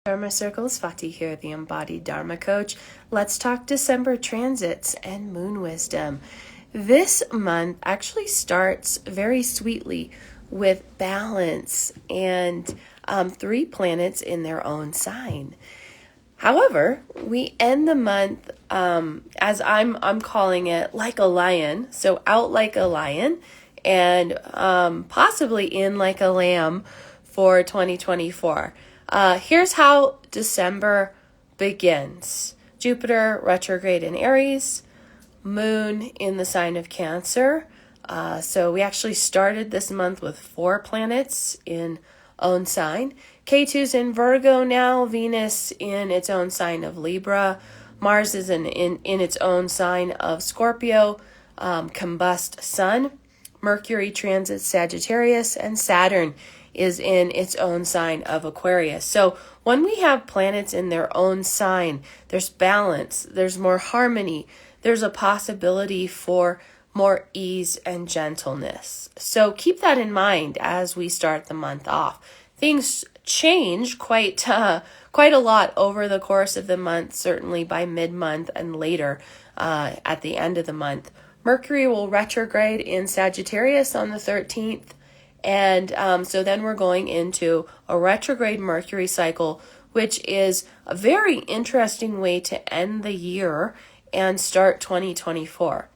Dharma Circles, Fati here, the embodied Dharma coach. Let's talk December transits and moon wisdom. This month actually starts very sweetly with balance and 3 planets in their own sign. However, we end the month as I'm calling it like a lion, so out like a lion and possibly in like a lamb for 2024. Here's how December begins. Jupiter retrograde in Aries, Moon in the sign of Cancer. So we actually started this month with 4 planets in own sign. K2's in Virgo now, Venus in its own sign of Libra, Mars is in its own sign of Scorpio, combust Sun, Mercury transits Sagittarius, and Saturn is in its own sign of Aquarius. So when we have planets in their own sign, there's balance, there's more harmony, there's a possibility for more ease and gentleness. So keep that in mind as we start the month off. Things change quite a lot over the course of the month, certainly by mid-month and later at the end of the month. Mercury will retrograde in Sagittarius on the 13th. And so then we're going into a retrograde Mercury cycle, which is a very interesting way to end the year and start 2024.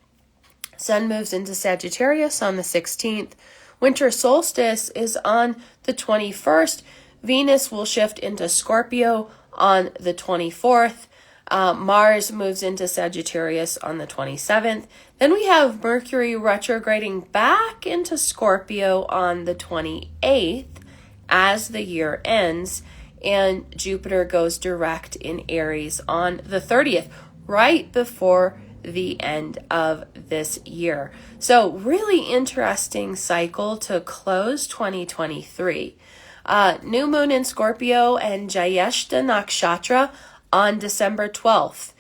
Sun moves into Sagittarius on the 16th. Winter solstice is on the 21st. Venus will shift into Scorpio on the 24th. Mars moves into Sagittarius on the 27th. Then we have Mercury retrograding back into Scorpio on the 28th as the year ends, and Jupiter goes direct in Aries on the 30th, right before the end of this year. So really interesting cycle to close 2023. New moon in Scorpio and Jyeshta Nakshatra on December 12th.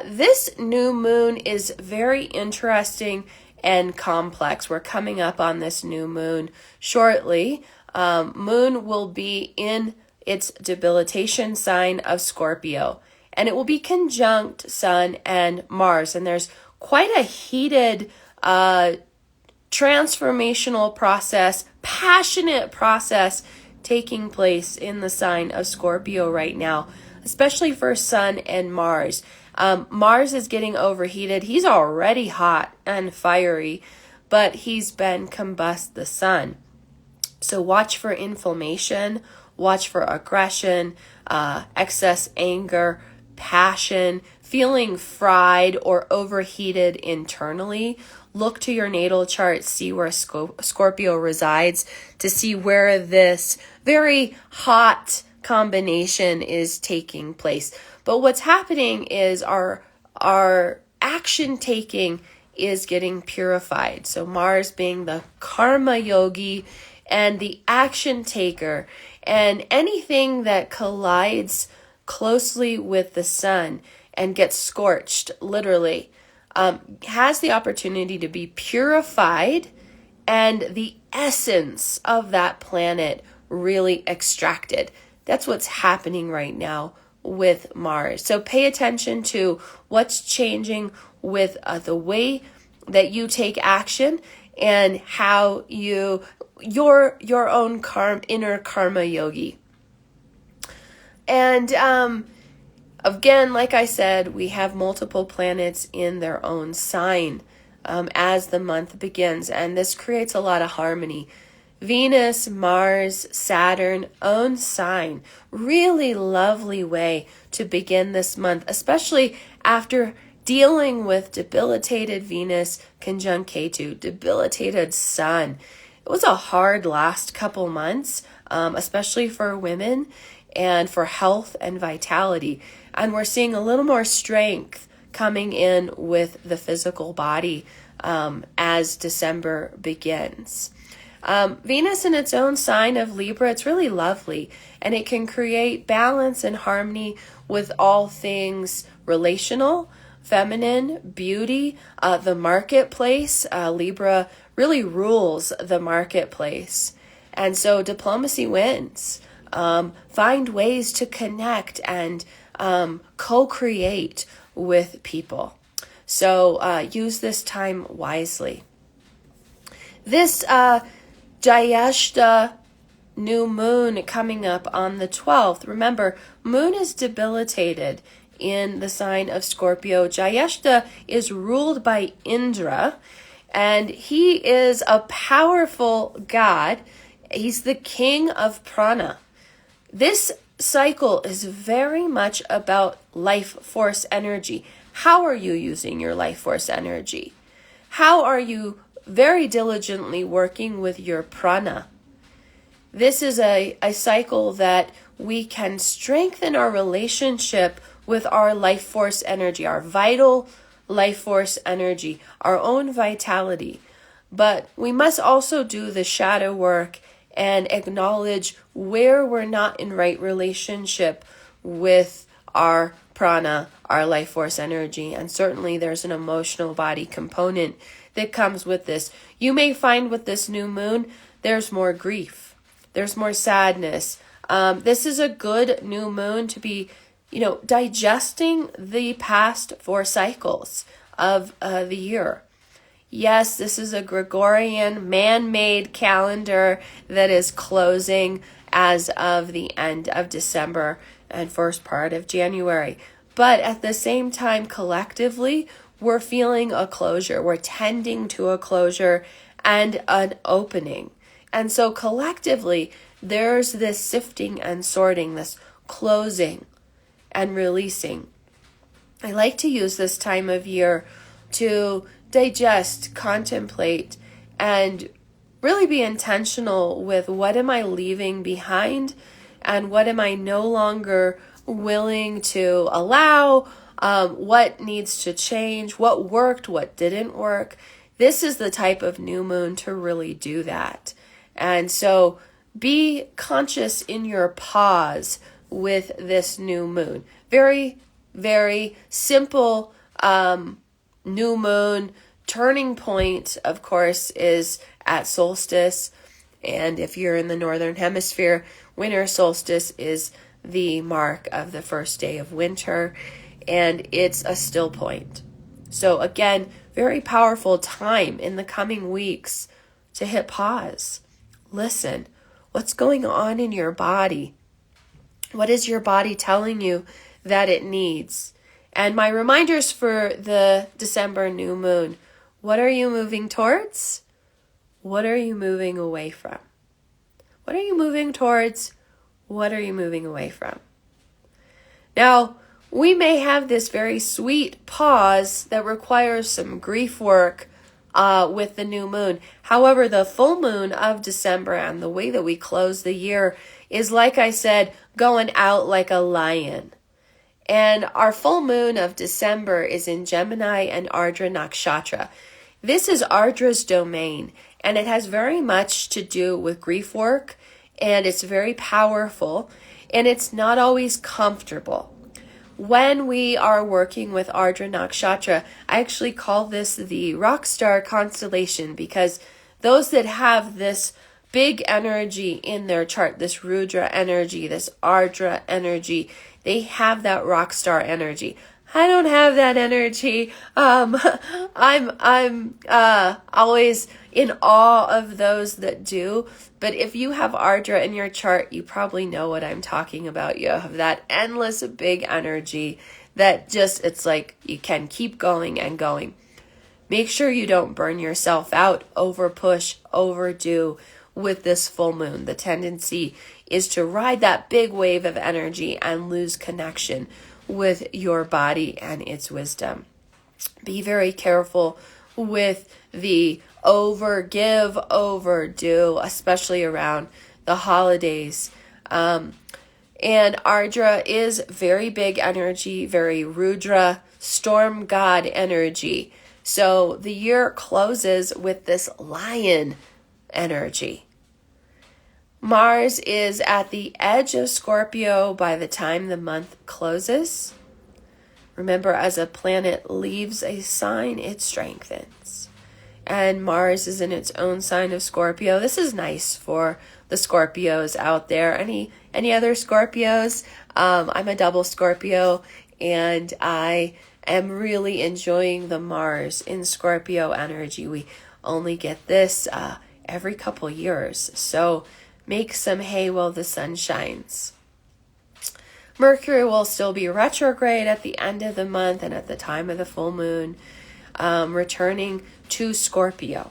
This new moon is very interesting and complex. We're coming up on this new moon shortly. Moon will be in its debilitation sign of Scorpio, and it will be conjunct Sun and Mars. And there's quite a heated transformational process, passionate process taking place in the sign of Scorpio right now, especially for Sun and Mars. Mars is getting overheated. He's already hot and fiery, but he's been combust the Sun. So watch for inflammation, watch for aggression, excess anger, passion, feeling fried or overheated internally. Look to your natal chart, see where Scorpio resides to see where this very hot combination is taking place. But what's happening is our action taking is getting purified. So Mars being the karma yogi and the action taker, and anything that collides closely with the sun and gets scorched, literally, has the opportunity to be purified and the essence of that planet really extracted. That's what's happening right now with Mars. So pay attention to what's changing with the way that you take action and how your own inner karma yogi. And again, like I said, we have multiple planets in their own sign as the month begins, and this creates a lot of harmony. Venus, Mars, Saturn, own sign. Really lovely way to begin this month, especially after dealing with debilitated Venus conjunct K2, debilitated Sun. It was a hard last couple months, especially for women and for health and vitality. And we're seeing a little more strength coming in with the physical body as December begins. Venus in its own sign of Libra, it's really lovely, and it can create balance and harmony with all things relational, feminine, beauty, the marketplace. Libra really rules the marketplace. And so diplomacy wins. find ways to connect and co-create with people. So use this time wisely. This Jyeshta new moon coming up on the 12th. Remember, moon is debilitated in the sign of Scorpio. Jyeshta is ruled by Indra, and he is a powerful god. He's the king of prana. This cycle is very much about life force energy. How are you using your life force energy? How are you very diligently working with your prana? This is a cycle that we can strengthen our relationship with our life force energy, our vital life force energy, our own vitality. But we must also do the shadow work and acknowledge where we're not in right relationship with our prana, our life force energy. And certainly there's an emotional body component that comes with this. You may find with this new moon, there's more grief. There's more sadness. This is a good new moon to be, digesting the past 4 cycles of the year. Yes, this is a Gregorian man-made calendar that is closing as of the end of December and first part of January. But at the same time, collectively, we're feeling a closure. We're tending to a closure and an opening. And so collectively, there's this sifting and sorting, this closing and releasing. I like to use this time of year to digest, contemplate, and really be intentional with what am I leaving behind and what am I no longer willing to allow, what needs to change, what worked, what didn't work. This is the type of new moon to really do that. And so be conscious in your pause with this new moon. Very, very simple new moon. Turning point, of course, is at solstice. And if you're in the northern hemisphere, winter solstice is the mark of the first day of winter. And it's a still point. So again, very powerful time in the coming weeks to hit pause. Listen, what's going on in your body? What is your body telling you that it needs? And my reminders for the December new moon: what are you moving towards? What are you moving away from? What are you moving towards? What are you moving away from? Now, we may have this very sweet pause that requires some grief work with the new moon. However, the full moon of December and the way that we close the year is, like I said, going out like a lion. And our full moon of December is in Gemini and Ardra Nakshatra. This is Ardra's domain, and it has very much to do with grief work, and it's very powerful, and it's not always comfortable. When we are working with Ardra Nakshatra, I actually call this the rock star constellation, because those that have this big energy in their chart, this Rudra energy, this Ardra energy, they have that rock star energy. I don't have that energy. I'm always in awe of those that do. But if you have Ardra in your chart, you probably know what I'm talking about. You have that endless big energy that just, it's like you can keep going and going. Make sure you don't burn yourself out, over push, overdo with this full moon. The tendency is to ride that big wave of energy and lose connection with your body and its wisdom. Be very careful with the overgive, overdo, especially around the holidays. And Ardra is very big energy, very Rudra, storm god energy. So the year closes with this lion energy. Mars is at the edge of Scorpio by the time the month closes. Remember, as a planet leaves a sign, it strengthens. And Mars is in its own sign of Scorpio. This is nice for the Scorpios out there. Any other Scorpios? I'm a double Scorpio, and I am really enjoying the Mars in Scorpio energy. We only get this every couple years, so make some hay while the sun shines. Mercury will still be retrograde at the end of the month and at the time of the full moon, returning to Scorpio.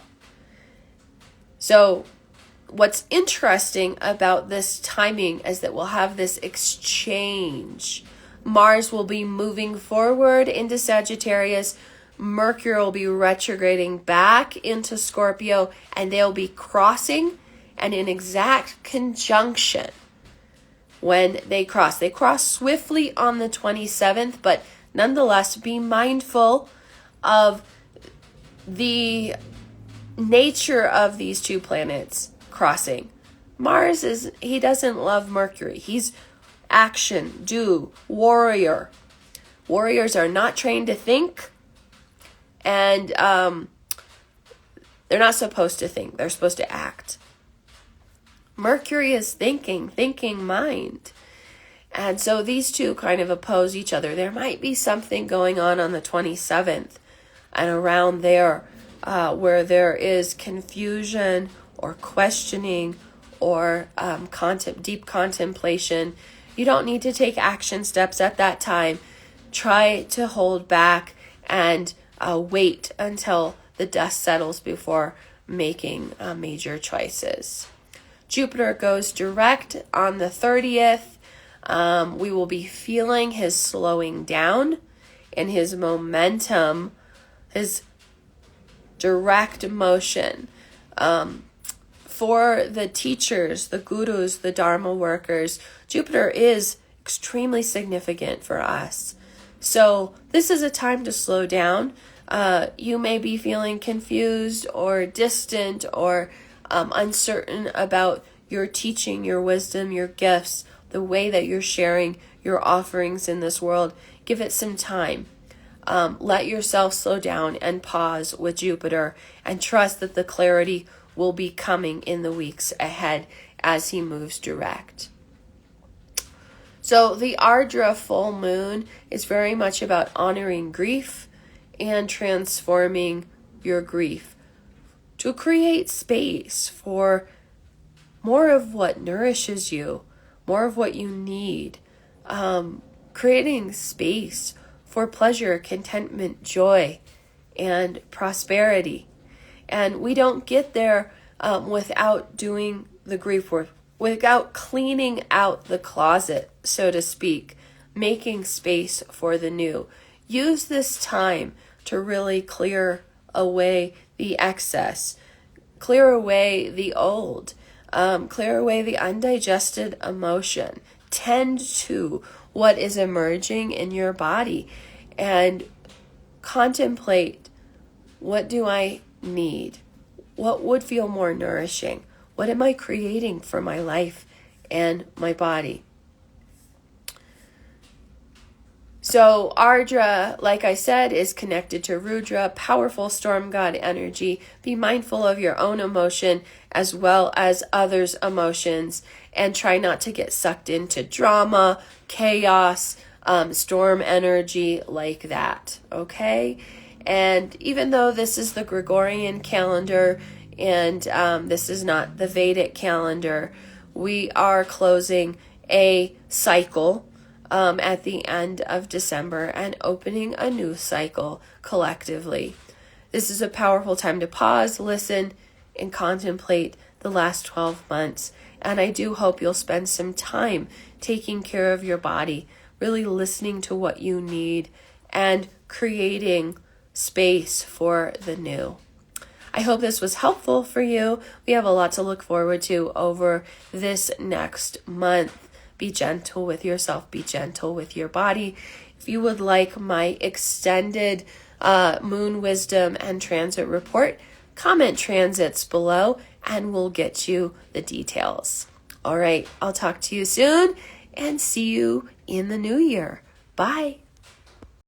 So what's interesting about this timing is that we'll have this exchange. Mars will be moving forward into Sagittarius. Mercury will be retrograding back into Scorpio, and they'll be crossing and in exact conjunction when they cross. They cross swiftly on the 27th, but nonetheless, be mindful of the nature of these two planets crossing. Mars he doesn't love Mercury. He's action, do, warrior. Warriors are not trained to think, and they're not supposed to think. They're supposed to act. Mercury is thinking mind. And so these two kind of oppose each other. There might be something going on the 27th and around there where there is confusion or questioning or deep contemplation. You don't need to take action steps at that time. Try to hold back and wait until the dust settles before making major choices. Jupiter goes direct on the 30th. We will be feeling his slowing down and his momentum, his direct motion. For the teachers, the gurus, the Dharma workers, Jupiter is extremely significant for us. So this is a time to slow down. You may be feeling confused or distant or uncertain about your teaching, your wisdom, your gifts, the way that you're sharing your offerings in this world. Give it some time. Let yourself slow down and pause with Jupiter and trust that the clarity will be coming in the weeks ahead as he moves direct. So the Ardra full moon is very much about honoring grief and transforming your grief to create space for more of what nourishes you, more of what you need, creating space for pleasure, contentment, joy, and prosperity. And we don't get there without doing the grief work, without cleaning out the closet, so to speak, making space for the new. Use this time to really clear away the excess, clear away the old, clear away the undigested emotion. Tend to what is emerging in your body and contemplate, what do I need? What would feel more nourishing? What am I creating for my life and my body? So Ardra, like I said, is connected to Rudra, powerful storm god energy. Be mindful of your own emotion as well as others' emotions, and try not to get sucked into drama, chaos, storm energy like that, okay? And even though this is the Gregorian calendar and this is not the Vedic calendar, we are closing a cycle at the end of December and opening a new cycle collectively. This is a powerful time to pause, listen, and contemplate the last 12 months. And I do hope you'll spend some time taking care of your body, really listening to what you need and creating space for the new. I hope this was helpful for you. We have a lot to look forward to over this next month. Be gentle with yourself. Be gentle with your body. If you would like my extended moon wisdom and transit report, comment transits below and we'll get you the details. All right, I'll talk to you soon and see you in the new year. Bye.